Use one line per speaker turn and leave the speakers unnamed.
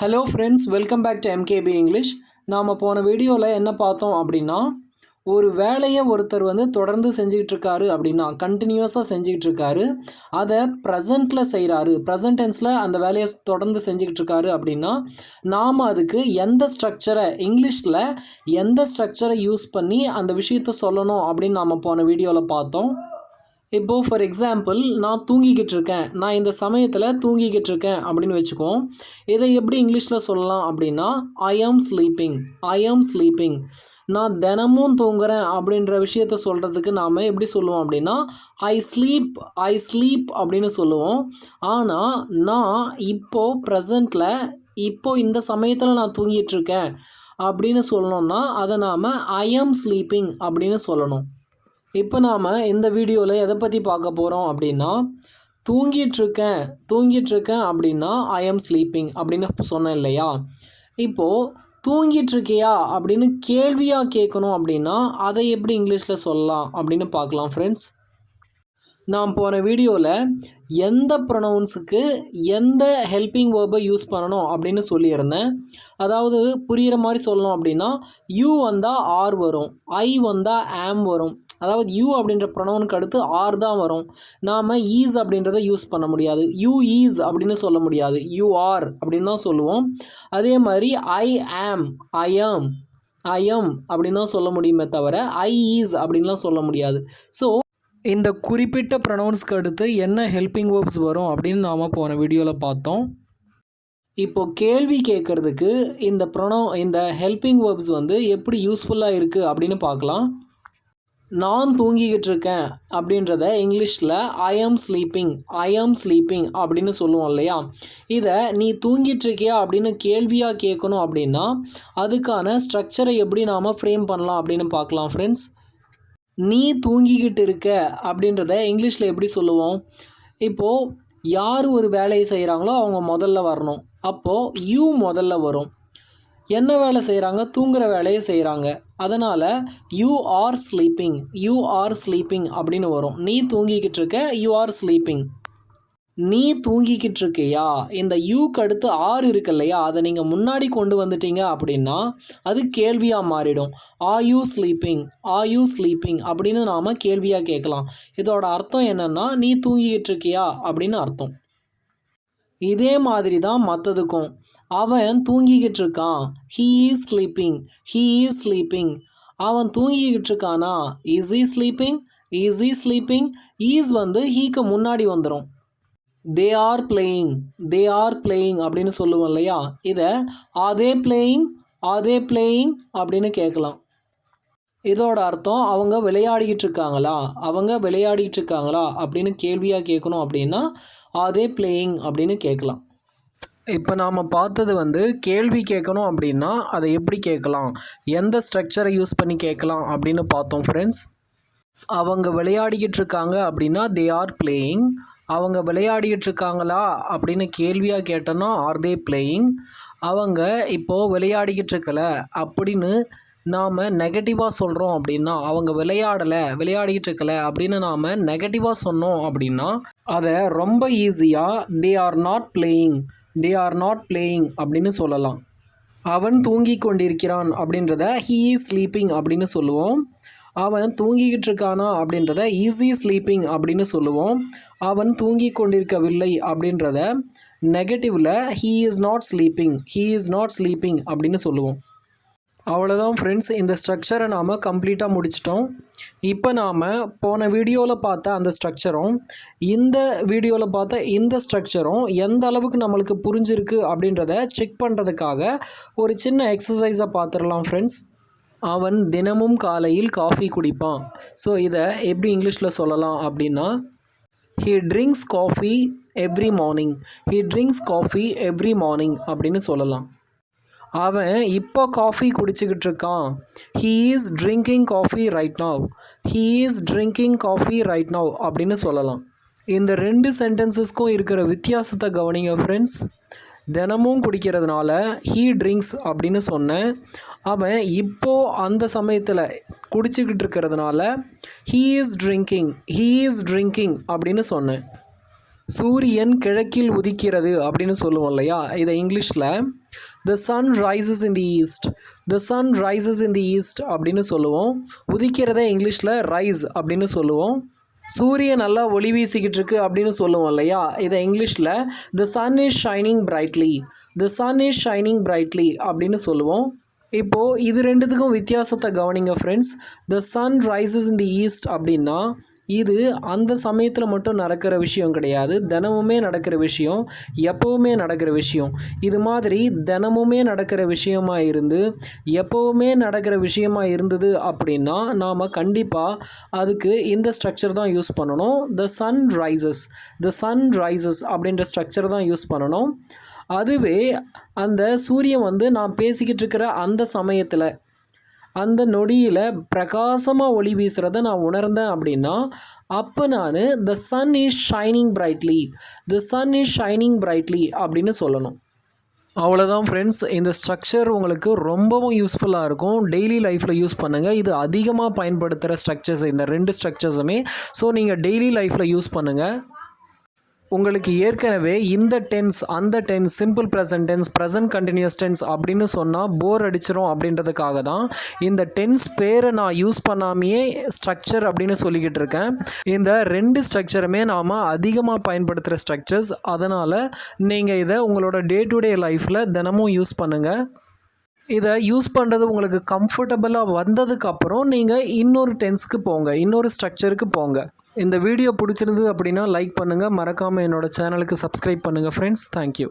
Hello friends, welcome back to MKP English. நாம் போன வீடியோவில் என்ன பார்த்தோம் அப்படின்னா, ஒரு வேலையை ஒருத்தர் தொடர்ந்து செஞ்சுக்கிட்டு இருக்காரு அப்படின்னா, கண்டினியூஸாக செஞ்சுக்கிட்டு இருக்காரு. அதை ப்ரெசண்ட்டில் செய்கிறாரு, ப்ரெசன்ட் டென்ஸில் அந்த வேலையை தொடர்ந்து செஞ்சுக்கிட்டு இருக்காரு அப்படின்னா, நாம் அதுக்கு எந்த ஸ்ட்ரக்சரை இங்கிலீஷில் எந்த ஸ்ட்ரக்சரை யூஸ் பண்ணி அந்த விஷயத்தை சொல்லணும் அப்படின்னு நாம் போன வீடியோவில் பார்த்தோம். இப்போது ஃபார் எக்ஸாம்பிள், நான் தூங்கிக்கிட்டு இருக்கேன், நான் இந்த சமயத்தில் தூங்கிக்கிட்டு இருக்கேன் அப்படின்னு வச்சுக்குவோம். இதை எப்படி இங்கிலீஷில் சொல்லலாம் அப்படின்னா, ஐ ஆம் ஸ்லீப்பிங், ஐ ஆம் ஸ்லீப்பிங். நான் தினமும் தூங்குறேன் அப்படின்ற விஷயத்த சொல்கிறதுக்கு நாம் எப்படி சொல்லுவோம் அப்படின்னா, ஐ ஸ்லீப், ஐ ஸ்லீப் அப்படின்னு சொல்லுவோம். ஆனால் நான் இப்போது ப்ரெசண்ட்டில் இப்போது இந்த சமயத்தில் நான் தூங்கிட்டுருக்கேன் அப்படின்னு சொல்லணுன்னா அதை நாம் ஐ ஆம் ஸ்லீப்பிங் அப்படின்னு சொல்லணும். இப்போ நாம் இந்த வீடியோவில் எதை பற்றி பார்க்க போகிறோம் அப்படின்னா, தூங்கிட்டுருக்கேன் அப்படின்னா ஐ ஆம் ஸ்லீப்பிங் அப்படின்னு சொன்னேன் இல்லையா. இப்போது தூங்கிட்டுருக்கியா அப்படின்னு கேள்வியாக கேட்கணும் அப்படின்னா அதை எப்படி இங்கிலீஷில் சொல்லலாம் அப்படின்னு பார்க்கலாம் ஃப்ரெண்ட்ஸ். நான் போன வீடியோவில் எந்த ப்ரொனவுன்ஸுக்கு எந்த ஹெல்பிங் வேர்பை யூஸ் பண்ணணும் அப்படின்னு சொல்லியிருந்தேன். அதாவது புரிகிற மாதிரி சொல்லணும் அப்படின்னா, யூ வந்தால் ஆர் வரும், ஐ வந்தால் ஆம் வரும். அதாவது யூ அப்படின்ற ப்ரொனவுனுக்கு அடுத்து ஆர் தான் வரும். நாம் ஈஸ் அப்படின்றத யூஸ் பண்ண முடியாது, யூ ஈஸ் அப்படின்னு சொல்ல முடியாது, யூ ஆர் அப்படின்னு தான் சொல்லுவோம். அதே மாதிரி ஐ ஆம், ஐ ஆம், ஐ எம் அப்படின்னு தான் சொல்ல முடியுமே தவிர ஐ ஈஸ் அப்படின்லாம் சொல்ல முடியாது. ஸோ இந்த குறிப்பிட்ட ப்ரொனவுன்ஸ்க்கு அடுத்து என்ன ஹெல்பிங் வேர்ப்ஸ் வரும் அப்படின்னு நாம் போன வீடியோவில் பார்த்தோம். இப்போது கேள்வி கேட்குறதுக்கு இந்த ஹெல்பிங் வேர்ப்ஸ் எப்படி யூஸ்ஃபுல்லாக இருக்குது அப்படின்னு பார்க்கலாம். நான் தூங்கிக்கிட்டு இருக்கேன் அப்படின்றத இங்கிலீஷில் ஐ ஆம் ஸ்லீப்பிங், ஐ ஆம் ஸ்லீப்பிங் அப்படின்னு சொல்லுவோம் இல்லையா. இதை நீ தூங்கிட்டு இருக்கியா அப்படின்னு கேள்வியாக கேட்கணும் அப்படின்னா அதுக்கான ஸ்ட்ரக்சரை எப்படி நாம் ஃப்ரேம் பண்ணலாம் அப்படின்னு பார்க்கலாம் ஃப்ரெண்ட்ஸ். நீ தூங்கிக்கிட்டு இருக்க அப்படின்றத இங்கிலீஷில் எப்படி சொல்லுவோம்? இப்போது யார் ஒரு வேலையை செய்கிறாங்களோ அவங்க முதல்ல வரணும். அப்போது யூ முதல்ல வரும். என்ன வேலை செய்கிறாங்க? தூங்குகிற வேலையை செய்கிறாங்க. அதனால் you are sleeping, you are sleeping அப்படின்னு வரும். நீ தூங்கிக்கிட்டு இருக்க, யூ ஆர் ஸ்லீப்பிங். நீ தூங்கிக்கிட்டு இருக்கியா, இந்த யூக்கு அடுத்து ஆர் இருக்கு இல்லையா, அதை நீங்கள் முன்னாடி கொண்டு வந்துட்டீங்க அப்படின்னா அது கேள்வியாக மாறிடும். Are you sleeping, are you sleeping அப்படின்னு நாம் கேள்வியாக கேட்கலாம். இதோட அர்த்தம் என்னென்னா நீ தூங்கிக்கிட்டு இருக்கியா அப்படின்னு அர்த்தம். இதே மாதிரி தான் மற்றதுக்கும். அவன் தூங்கிக்கிட்டு இருக்கான், he is sleeping, he is sleeping. அவன் தூங்கிக்கிட்டு இருக்கானா, is he sleeping, is he sleeping. Is ஹீக்கு முன்னாடி வந்துடும். They are playing, they are playing அப்படின்னு சொல்லுவோம் இல்லையா. இதை are they playing, are they playing அப்படின்னு கேட்கலாம். இதோட அர்த்தம் அவங்க விளையாடிக்கிட்டு இருக்காங்களா, அவங்க விளையாடிக்கிட்டு இருக்காங்களா அப்படின்னு கேள்வியாக கேட்கணும் அப்படின்னா ஆர் தே பிளேயிங் அப்படின்னு கேட்கலாம். இப்போ நாம் பார்த்தது கேள்வி கேட்கணும் அப்படின்னா அதை எப்படி கேட்கலாம், எந்த ஸ்ட்ரக்சரை யூஸ் பண்ணி கேட்கலாம் அப்படின்னு பார்த்தோம் ஃப்ரெண்ட்ஸ். அவங்க விளையாடிக்கிட்டு இருக்காங்க அப்படின்னா தே ஆர் பிளேயிங். அவங்க விளையாடிக்கிட்டு இருக்காங்களா அப்படின்னு கேள்வியாக கேட்டோன்னா ஆர் தே பிளேயிங். அவங்க இப்போது விளையாடிக்கிட்டு இருக்கல அப்படின்னு நாம் நெகட்டிவாக சொல்கிறோம் அப்படின்னா, அவங்க விளையாடிக்கிட்டு இருக்கல அப்படின்னு நாம் நெகட்டிவாக சொன்னோம் அப்படின்னா அதை ரொம்ப ஈஸியாக they are not playing, they R not playing அப்படின்னு சொல்லலாம். அவன் தூங்கி கொண்டிருக்கிறான் அப்படின்றத ஹீ இஸ் ஸ்லீப்பிங் அப்படின்னு சொல்லுவோம். அவன் தூங்கிக்கிட்டு இருக்கானா அப்படின்றத ஈஸி ஸ்லீப்பிங் அப்படின்னு சொல்லுவோம். அவன் தூங்கி கொண்டிருக்கவில்லை அப்படின்றத நெகட்டிவில் he is not sleeping, he is not sleeping அப்படின்னு சொல்லுவோம். அவ்வளோதான் ஃப்ரெண்ட்ஸ், இந்த ஸ்ட்ரக்சரை நாம் கம்ப்ளீட்டாக முடிச்சிட்டோம். இப்போ நாம் போன வீடியோவில் பார்த்த அந்த ஸ்ட்ரக்சரும் இந்த வீடியோவில் பார்த்த இந்த ஸ்ட்ரக்சரும் எந்த அளவுக்கு நம்மளுக்கு புரிஞ்சிருக்கு அப்படின்றத செக் பண்ணுறதுக்காக ஒரு சின்ன எக்ஸசைஸை பார்த்துடலாம் ஃப்ரெண்ட்ஸ். அவன் தினமும் காலையில் காஃபி குடிப்பான். ஸோ இதை எப்படி இங்கிலீஷில் சொல்லலாம் அப்படின்னா, he drinks coffee every morning, he drinks coffee every morning அப்படின்னு சொல்லலாம். அவன் இப்போ காஃபி குடிச்சிக்கிட்டு இருக்கான். He is drinking coffee right now, he is drinking coffee right now அப்படின்னு சொல்லலாம். இந்த ரெண்டு சென்டென்சஸ்க்கும் இருக்கிற வித்தியாசத்தை கவனிங்க ஃப்ரெண்ட்ஸ். தினமும் குடிக்கிறதுனால ஹீ ட்ரிங்க்ஸ் அப்படின்னு சொன்னேன். அவன் இப்போது அந்த சமயத்தில் குடிச்சிக்கிட்டு இருக்கிறதுனால he is drinking, he is drinking அப்படின்னு சொன்னேன். சூரியன் கிழக்கில் உதிக்கிறது அப்படின்னு சொல்லுவோம் இல்லையா, இதை இங்கிலீஷில் the sun rises in the east. The sun rises in the east அப்படின்னு சொல்லுவோம். உதிக்கிறத இங்கிலீஷில் ரைஸ் அப்படின்னு சொல்லுவோம். சூரியன் நல்லா ஒளி வீசிக்கிட்டு இருக்கு அப்படின்னு சொல்லுவோம் இல்லையா, இதை இங்கிலீஷில் the sun is shining brightly. The sun is shining brightly அப்படின்னு சொல்லுவோம். இப்போது இது ரெண்டுத்துக்கும் வித்தியாசத்தை கவனிங்க friends. The sun rises in the east அப்படின்னா இது அந்த சமயத்தில் மட்டும் நடக்கிற விஷயம் கிடையாது, தினமுமே நடக்கிற விஷயம், எப்போவுமே நடக்கிற விஷயம். இது மாதிரி தினமுமே நடக்கிற விஷயமா இருந்து எப்போவுமே நடக்கிற விஷயமா இருந்தது அப்படின்னா நாம் கண்டிப்பாக அதுக்கு இந்த ஸ்ட்ரக்சர் தான் யூஸ் பண்ணணும். த சன் ரைசஸ் அப்படின்ற ஸ்ட்ரக்சர் தான் யூஸ் பண்ணணும். அதுவே அந்த சூரியன் நான் பேசிக்கிட்டு இருக்கிற அந்த சமயத்தில் அந்த நொடியில் பிரகாசமாக ஒளி வீசுகிறத நான் உணர்ந்தேன் அப்படின்னா அப்போ நான் த சன் இஸ் ஷைனிங் பிரைட்லி அப்படின்னு சொல்லணும். அவ்வளோதான் ஃப்ரெண்ட்ஸ். இந்த ஸ்ட்ரக்சர் உங்களுக்கு ரொம்பவும் யூஸ்ஃபுல்லாக இருக்கும். டெய்லி லைஃப்பில் யூஸ் பண்ணுங்கள். இது அதிகமாக பயன்படுத்துகிற ஸ்ட்ரக்சர்ஸ் இந்த 2 ஸ்ட்ரக்சர்ஸுமே. ஸோ நீங்கள் டெய்லி லைஃப்பில் யூஸ் பண்ணுங்கள். உங்களுக்கு ஏற்கனவே இந்த டென்ஸ் அந்த tense simple present tense present continuous tense அப்படின்னு சொன்னால் போர் அடிச்சிடும் அப்படின்றதுக்காக தான் இந்த டென்ஸ் பேரை நான் யூஸ் பண்ணாமையே ஸ்ட்ரக்சர் அப்படின்னு சொல்லிக்கிட்டு இருக்கேன். இந்த 2 ஸ்ட்ரக்சருமே நாம் அதிகமாக பயன்படுத்துகிற ஸ்ட்ரக்சர்ஸ். அதனால் நீங்கள் இதை உங்களோட டே டு டே லைஃப்பில் தினமும் யூஸ் பண்ணுங்கள். இதை யூஸ் பண்ணுறது உங்களுக்கு கம்ஃபர்டபுளாக வந்ததுக்கப்புறம் நீங்கள் இன்னொரு டென்ஸ்க்கு போங்க, இன்னொரு ஸ்ட்ரக்சருக்கு போங்க. இந்த வீடியோ பிடிச்சிருந்தது அப்படின்னா லைக் பண்ணுங்கள். மறக்காமல் என்னோடய சேனலுக்கு சப்ஸ்கிரைப் பண்ணுங்கள் ஃப்ரெண்ட்ஸ். தேங்க்யூ.